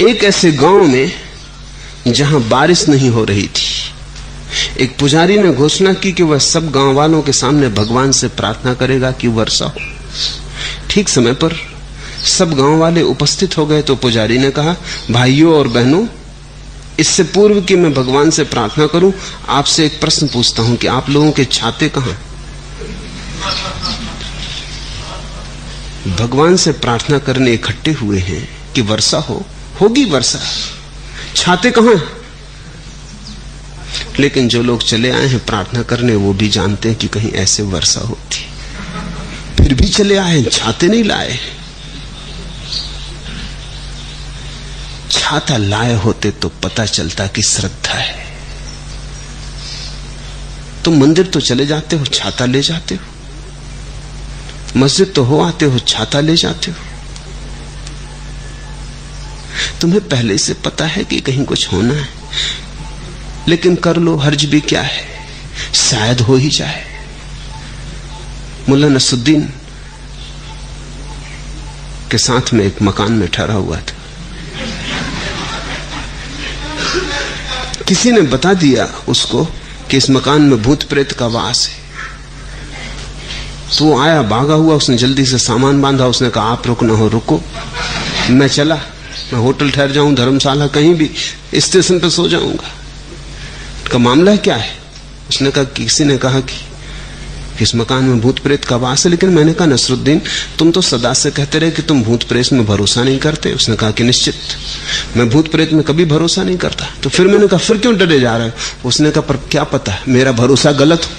एक ऐसे गांव में जहां बारिश नहीं हो रही थी, एक पुजारी ने घोषणा की कि वह सब गांव वालों के सामने भगवान से प्रार्थना करेगा कि वर्षा हो। ठीक समय पर सब गांव वाले उपस्थित हो गए तो पुजारी ने कहा, भाइयों और बहनों, इससे पूर्व कि मैं भगवान से प्रार्थना करूं, आपसे एक प्रश्न पूछता हूं कि आप लोगों के छाते कहां? भगवान से प्रार्थना करने इकट्ठे हुए हैं कि वर्षा होगी वर्षा, छाते कहां? लेकिन जो लोग चले आए हैं प्रार्थना करने, वो भी जानते हैं कि कहीं ऐसे वर्षा होती, फिर भी चले आए, छाते नहीं लाए। छाता लाए होते तो पता चलता कि श्रद्धा है। तुम मंदिर तो चले जाते हो, छाता ले जाते हो, मस्जिद तो हो आते हो, छाता ले जाते हो। तुम्हें पहले से पता है कि कहीं कुछ होना है, लेकिन कर लो, हर्ज भी क्या है, शायद हो ही जाए। मुल्ला नसरुद्दीन के साथ में एक मकान में ठहरा हुआ था। किसी ने बता दिया उसको कि इस मकान में भूत प्रेत का वास है। तो वो आया, भागा हुआ, उसने जल्दी से सामान बांधा। उसने कहा, आप रुकना हो रुको, मैं चला, मैं होटल ठहर जाऊं, धर्मशाला, कहीं भी, स्टेशन पे सो जाऊंगा। का मामला क्या है? उसने कहा, किसी ने कहा कि इस मकान में भूत प्रेत का वास है। लेकिन मैंने कहा, नसरुद्दीन, तुम तो सदा से कहते रहे कि तुम भूत प्रेत में भरोसा नहीं करते। उसने कहा कि निश्चित, मैं भूत प्रेत में कभी भरोसा नहीं करता। तो फिर मैंने कहा, फिर क्यों डरे जा रहे हो? उसने कहा, पर क्या पता मेरा भरोसा गलत हो,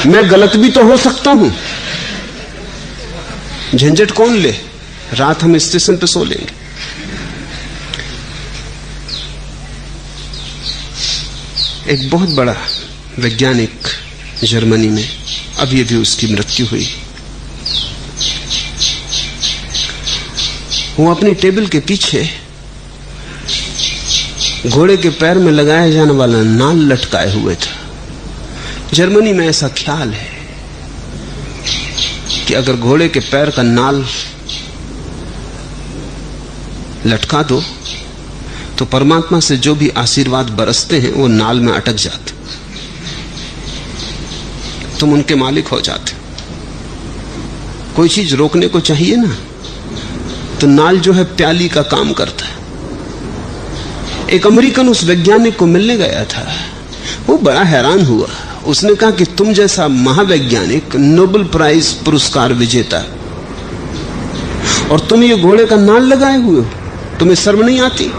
मैं गलत भी तो हो सकता हूं। झंझट कौन ले, रात हम स्टेशन पे सो लेंगे। एक बहुत बड़ा वैज्ञानिक जर्मनी में, अभी अभी उसकी मृत्यु हुई। वो अपनी टेबल के पीछे घोड़े के पैर में लगाया जाने वाला नाल लटकाए हुए था। जर्मनी में ऐसा ख्याल है कि अगर घोड़े के पैर का नाल लटका दो तो परमात्मा से जो भी आशीर्वाद बरसते हैं वो नाल में अटक जाते, तुम उनके मालिक हो जाते। कोई चीज रोकने को चाहिए ना, तो नाल जो है प्याली का काम करता है। एक अमेरिकन उस वैज्ञानिक को मिलने गया था, वो बड़ा हैरान हुआ। उसने कहा कि तुम जैसा महावैज्ञानिक, नोबेल प्राइज पुरस्कार विजेता, और तुम ये घोड़े का नाल लगाए हुए हो, तुम्हें शर्म नहीं आती?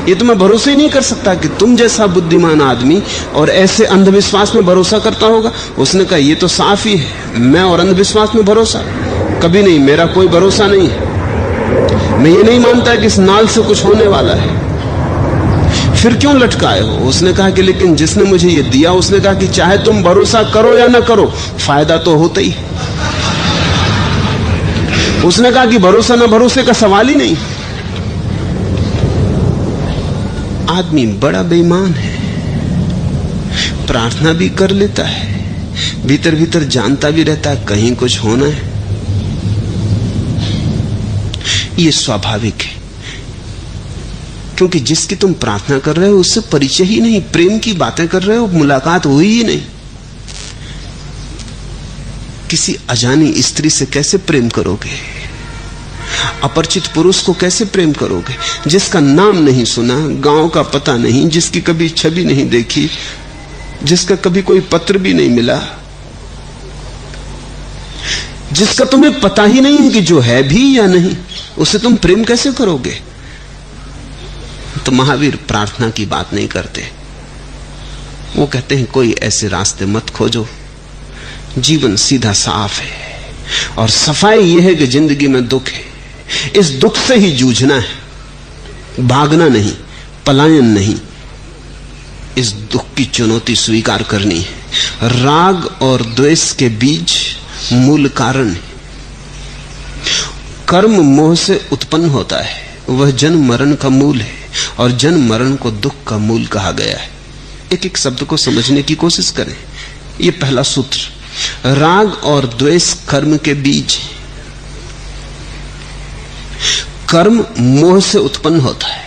ये तो मैं भरोसा ही नहीं कर सकता कि तुम जैसा बुद्धिमान आदमी और ऐसे अंधविश्वास में भरोसा करता होगा। उसने कहा, ये तो साफ ही है, मैं और अंधविश्वास में भरोसा कभी नहीं, मेरा कोई भरोसा नहीं है। मैं ये नहीं मानता कि इस नाल से कुछ होने वाला है। फिर क्यों लटकाए हो? उसने कहा कि लेकिन जिसने मुझे ये दिया, उसने कहा कि चाहे तुम भरोसा करो या ना करो, फायदा तो होता ही। उसने कहा कि भरोसा ना भरोसे का सवाल ही नहीं। आदमी बड़ा बेईमान है, प्रार्थना भी कर लेता है, भीतर भीतर जानता भी रहता है कहीं कुछ होना है। ये स्वाभाविक है, क्योंकि जिसकी तुम प्रार्थना कर रहे हो उससे परिचय ही नहीं, प्रेम की बातें कर रहे हो, मुलाकात हुई ही नहीं। किसी अजानी स्त्री से कैसे प्रेम करोगे? अपरिचित पुरुष को कैसे प्रेम करोगे? जिसका नाम नहीं सुना, गांव का पता नहीं, जिसकी कभी छवि नहीं देखी, जिसका कभी कोई पत्र भी नहीं मिला, जिसका तुम्हें पता ही नहीं है कि जो है भी या नहीं, उससे तुम प्रेम कैसे करोगे? तो महावीर प्रार्थना की बात नहीं करते। वो कहते हैं, कोई ऐसे रास्ते मत खोजो, जीवन सीधा साफ है, और सफाई यह है कि जिंदगी में दुख है, इस दुख से ही जूझना है, भागना नहीं, पलायन नहीं, इस दुख की चुनौती स्वीकार करनी है। राग और द्वेष के बीच मूल कारण है। कर्म मोह से उत्पन्न होता है, वह जन्म मरण का मूल है, और जन्म मरण को दुख का मूल कहा गया है। एक एक शब्द को समझने की कोशिश करें। यह पहला सूत्र, राग और द्वेष कर्म के बीज। कर्म मोह से उत्पन्न होता है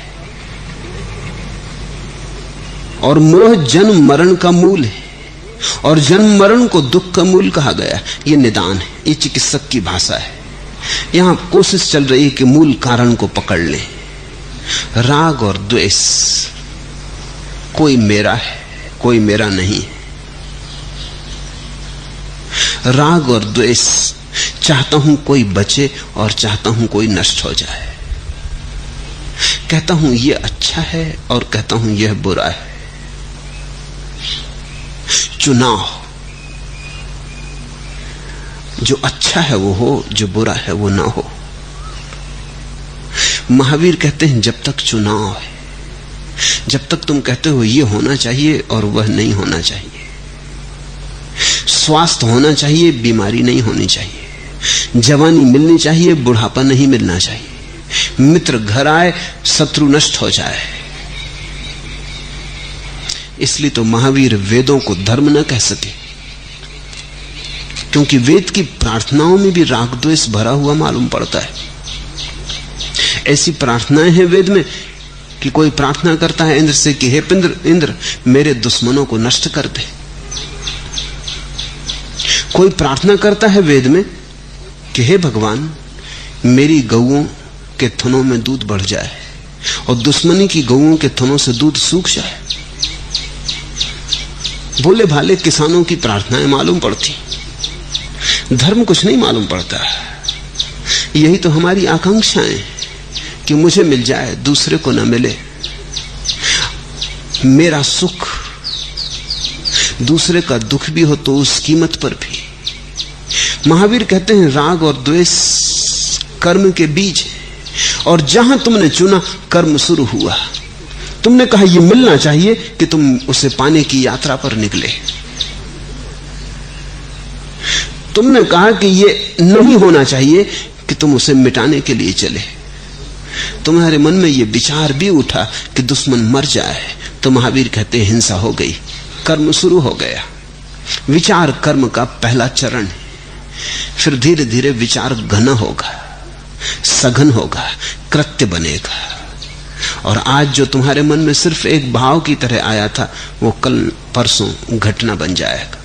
और मोह जन्म मरण का मूल है, और जन्म मरण को दुख का मूल कहा गया। यह निदान है, ये चिकित्सक की भाषा है। यहां कोशिश चल रही है कि मूल कारण को पकड़ लें। राग और द्वेष, कोई मेरा है कोई मेरा नहीं है। राग और द्वेष, चाहता हूं कोई बचे और चाहता हूं कोई नष्ट हो जाए। कहता हूं यह अच्छा है और कहता हूं यह बुरा है। चुनाव, जो अच्छा है वो हो, जो बुरा है वो ना हो। महावीर कहते हैं जब तक चुनाव है, जब तक तुम कहते हो ये होना चाहिए और वह नहीं होना चाहिए, स्वास्थ्य होना चाहिए बीमारी नहीं होनी चाहिए, जवानी मिलनी चाहिए बुढ़ापा नहीं मिलना चाहिए, मित्र घर आए शत्रु नष्ट हो जाए, इसलिए तो महावीर वेदों को धर्म न कह सके, क्योंकि वेद की प्रार्थनाओं में भी राग द्वेष भरा हुआ मालूम पड़ता है। ऐसी प्रार्थनाएं हैं वेद में कि कोई प्रार्थना करता है इंद्र से कि हे इंद्र मेरे दुश्मनों को नष्ट कर दे। कोई प्रार्थना करता है वेद में कि हे भगवान मेरी गऊओं के थनों में दूध बढ़ जाए और दुश्मनी की गऊओं के थनों से दूध सूख जाए। भोले भाले किसानों की प्रार्थनाएं मालूम पड़ती, धर्म कुछ नहीं मालूम पड़ता। यही तो हमारी आकांक्षाएं कि मुझे मिल जाए दूसरे को न मिले, मेरा सुख दूसरे का दुख भी हो तो उस कीमत पर भी। महावीर कहते हैं राग और द्वेष कर्म के बीज है, और जहां तुमने चुना कर्म शुरू हुआ। तुमने कहा यह मिलना चाहिए कि तुम उसे पाने की यात्रा पर निकले, तुमने कहा कि यह नहीं होना चाहिए कि तुम उसे मिटाने के लिए चले। तुम्हारे मन में यह विचार भी उठा कि दुश्मन मर जाए, तो महावीर कहते हैं हिंसा हो गई, कर्म शुरू हो गया। विचार कर्म का पहला चरण है, फिर धीरे धीरे विचार घना होगा, सघन होगा, कृत्य बनेगा, और आज जो तुम्हारे मन में सिर्फ एक भाव की तरह आया था वो कल परसों घटना बन जाएगा।